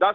10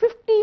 50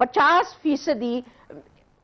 50%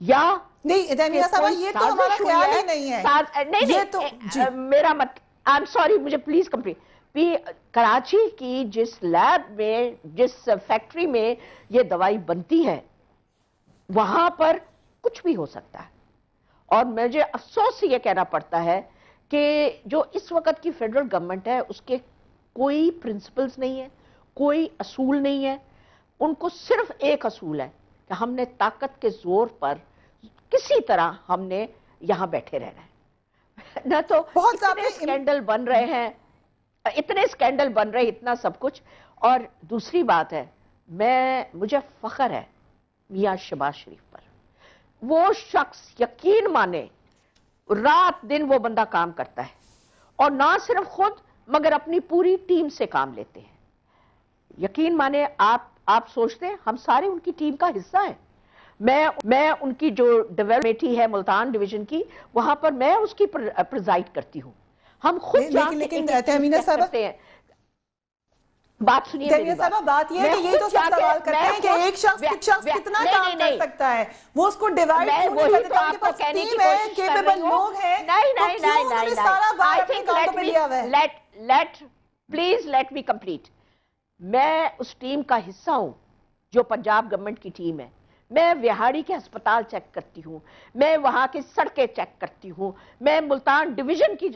یا نہیں تیمینہ صاحبہ یہ تو ہمارا خیال ہی نہیں ہے. نہیں میرا I'm sorry مجھے پلیز کمپلیٹ. کراچی کی جس لیب میں جس فیکٹری میں یہ دوائی بنتی ہے وہاں پر کچھ بھی ہو سکتا ہے. اور مجھے افسوس سے یہ کہنا پڑتا ہے کہ جو اس وقت کی فیڈرل گورنمنٹ ہے اس کے کوئی پرنسپلز نہیں ہے, کوئی اصول نہیں ہے. ان کو صرف ایک اصول ہے کہ ہم نے طاقت کے زور پر کسی طرح ہم نے یہاں بیٹھے رہنا ہے. نہ تو اتنے اسکینڈل بن رہے ہیں, اتنے اسکینڈل بن رہے, اتنا سب کچھ. اور دوسری بات ہے, مجھے فخر ہے میاں شہباز شریف پر. وہ شخص یقین مانے رات دن وہ بندہ کام کرتا ہے, اور نہ صرف خود مگر اپنی پوری ٹیم سے کام لیتے ہیں. یقین مانے آپ سوچتے ہیں ہم سارے ان کی ٹیم کا حصہ ہیں. میں ان کی جو ڈیولپمنٹ ہے ملتان ڈویژن کی, وہاں پر میں اس کی پریزائڈ کرتی ہوں. ہم خود لیکن تیمینہ صاحبہ بات سنیے تیمینہ صاحبہ, بات یہ ہے کہ یہ تو سب سوال کرتے ہیں کہ ایک شخص کتنا کام کر سکتا ہے, وہ اس کو ڈیوائیڈ کیوں نہیں کرتے, ان کے پاس ٹیم ہے, کیپیبل لوگ ہیں, تو کیوں انہوں نے سارا بار اپنے کاموں پہ لیا ہوا ہے. Please let me complete. میں اس ٹیم کا حصہ ہوں جو پنجاب گورنمنٹ کی ٹیم ہے. میں وہاڑی کے ہسپتال چیک کرتی ہوں, میں وہاں کی سڑکیں چیک کرتی ہوں, میں ملتان ڈویژن کی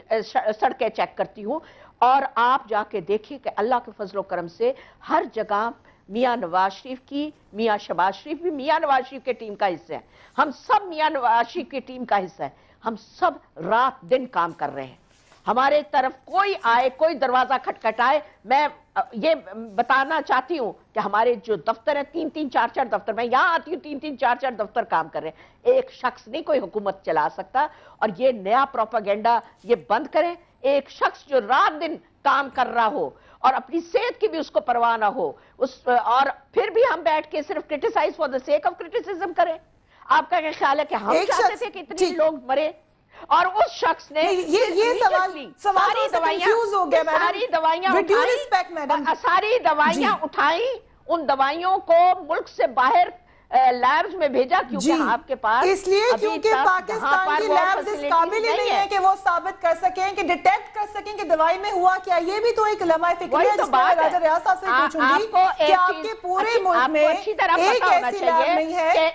سڑکیں چیک کرتی ہوں. اور آپ جا کے دیکھیں کہ اللہ کے فضل و کرم سے ہر جگہ میاں نواز شریف کی, میاں شہباز شریف بھی میاں نواز شریف کے ٹیم کا حصہ ہے, ہم سب میاں نواز شریف کی ٹیم کا حصہ ہے. ہم سب رات دن کام کر رہے ہیں. ہمارے طرف کوئی آئے, کوئی دروازہ کھٹکھٹائے, میں یہ بتانا چاہتی ہوں کہ ہمارے جو دفتر ہیں 3-3 4-4 دفتر, میں یہاں آتی ہوں 3-3 4-4 دفتر کام کر رہے ہیں. ایک شخص نہیں کوئی حکومت چلا سکتا, اور یہ نیا پروپیگنڈا یہ بند کریں. ایک شخص جو رات دن کام کر رہا ہو اور اپنی صحت کی بھی اس کو پرواہ نہ ہو, اور پھر بھی ہم بیٹھ کے صرف criticise for the sake of criticism کریں. آپ کا کیا خیال ہے کہ ہم چاہتے تھے کہ اتنے لوگ مرے, اور اس شخص نے یہ ساری دوائیاں اٹھائیں, ان دوائیوں کو ملک سے باہر لیبز میں بھیجا, کیونکہ آپ کے پاس اس لیے کیونکہ پاکستان کی لیبز اس قابل ہی نہیں ہے کہ وہ ثابت کر سکیں, کہ ڈیٹیکٹ کر سکیں کہ دوائی میں ہوا کیا. یہ بھی تو ایک لمحہ فکر ہے جس کو میں راجہ ریاض صاحب سے پوچھوں گی کہ آپ کے پورے ملک میں ایک ایسی لیب نہیں ہے.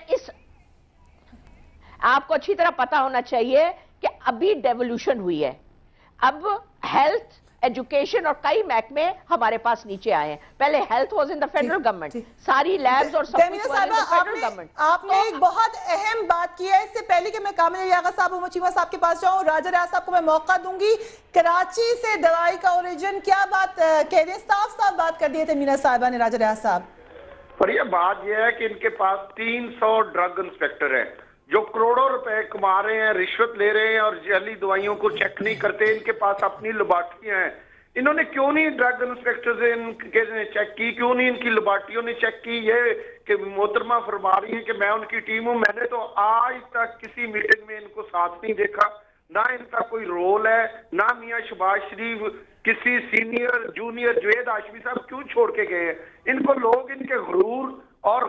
آپ کو اچھی طرح پتا ہونا چاہیے کہ ابھی ڈیولوشن ہوئی ہے. اب ہیلتھ, ایجوکیشن اور کئی محکمے ہمارے پاس نیچے آئے ہیں. پہلے health was in the federal government, ساری لیبز اور سب کچھ was in the federal government. آپ نے ایک بہت اہم بات کی ہے. اس سے پہلے کہ میں کامل علی آغا صاحب اور چیمہ صاحب کے پاس جاؤں, راجہ ریاض صاحب کو میں موقع دوں گی. کراچی سے دوائی کا اوریجن کیا بات کہہ دیں, صاف بات کر دی ہے تیمینہ صاحبہ نے. راجہ ریاض صاحب, پر یہ بات یہ ہے کہ ان کے پاس 300 ڈرگ انسپیکٹر ہیں جو کروڑوں روپے کما رہے ہیں, رشوت لے رہے ہیں, اور جعلی دوائیوں کو چیک نہیں کرتے. ان کے پاس اپنی لیبارٹریاں ہیں. انہوں نے کیوں نہیں ڈرگ انسپیکٹر نے چیک کی, کیوں نہیں ان کی لیبارٹریوں نے چیک کی؟ یہ کہ محترمہ فرما رہی ہیں کہ میں ان کی ٹیم ہوں. میں نے تو آج تک کسی میٹنگ میں ان کو ساتھ نہیں دیکھا, نہ ان کا کوئی رول ہے, نہ میاں شہباز شریف کسی سینئر جونیئر. جوید ہاشمی صاحب کیوں چھوڑ کے گئے ہیں؟ ان کو لوگ ان کے غرور اور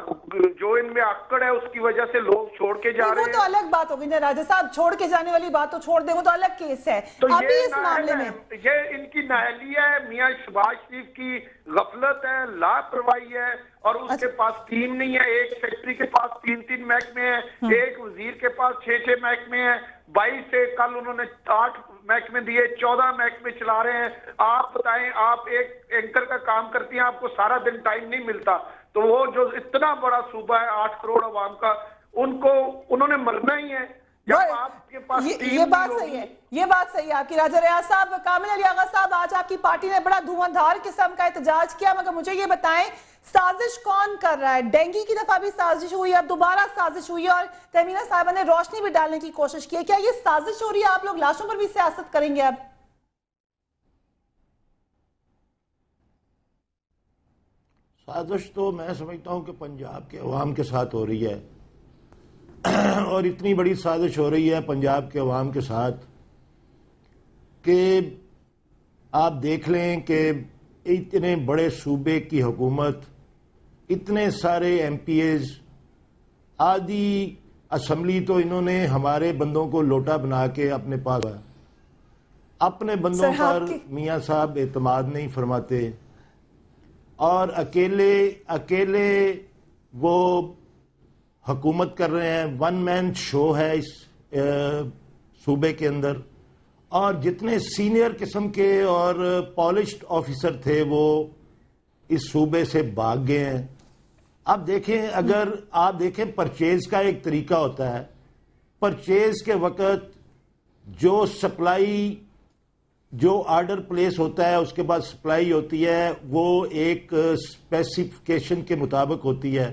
جو ان میں اکڑ ہے اس کی وجہ سے لوگ چھوڑ کے جا رہے ہیں. وہ تو الگ بات ہوگی نا راجہ صاحب, چھوڑ کے جانے والی بات تو چھوڑ دیں, وہ تو الگ کیس ہے. ابھی اس معاملے میں یہ ان کی نااہلی ہے, میاں شہباز شریف کی غفلت ہے, لاپرواہی ہے, اور اس کے پاس ٹیم نہیں ہے. ایک سیکٹری کے پاس 3-3 محکمے ہیں, ایک وزیر کے پاس 6-6 محکمے ہیں. 22 سے کل انہوں نے 8 محکمے دیے, 14 محکمے چلا رہے ہیں. آپ بتائیں, آپ ایک اینکر کا کام کرتی ہیں, آپ کو سارا دن ٹائم نہیں ملتا, تو وہ جو اتنا بڑا صوبہ ہے 8 کروڑ عوام کا, انہوں نے مرنا ہی ہے. یہ بات صحیح ہے, یہ بات صحیح ہے آپ کی. راجہ ریاض صاحب, کامل علی آغا صاحب, آج آپ کی پارٹی نے بڑا دھواں دھار قسم کا احتجاج کیا, مگر مجھے یہ بتائیں سازش کون کر رہا ہے؟ ڈینگی کی دفعہ بھی سازش ہوئی, اب دوبارہ سازش ہوئی, اور تیمینہ صاحبہ نے روشنی بھی ڈالنے کی کوشش کی ہے. کیا یہ سازش ہو رہی ہے؟ آپ لوگ لاشوں پر بھی سیاست کریں گے اب؟ سازش تو میں سمجھتا ہوں کہ پنجاب کے عوام کے ساتھ ہو رہی ہے, اور اتنی بڑی سازش ہو رہی ہے پنجاب کے عوام کے ساتھ کہ آپ دیکھ لیں کہ اتنے بڑے صوبے کی حکومت, اتنے سارے ایم پی ایز, آدھی اسمبلی تو انہوں نے ہمارے بندوں کو لوٹا بنا کے اپنے پاس اپنے بندوں پر میاں صاحب اعتماد نہیں فرماتے اور اکیلے وہ حکومت کر رہے ہیں. ون مین شو ہے اس صوبے کے اندر اور جتنے سینئر قسم کے اور پالشڈ آفیسر تھے وہ اس صوبے سے بھاگ گئے ہیں. اب دیکھیں اگر آپ دیکھیں پرچیز کا ایک طریقہ ہوتا ہے. پرچیز کے وقت جو سپلائی جو آرڈر پلیس ہوتا ہے اس کے بعد سپلائی ہوتی ہے وہ ایک اسپیسیفکیشن کے مطابق ہوتی ہے.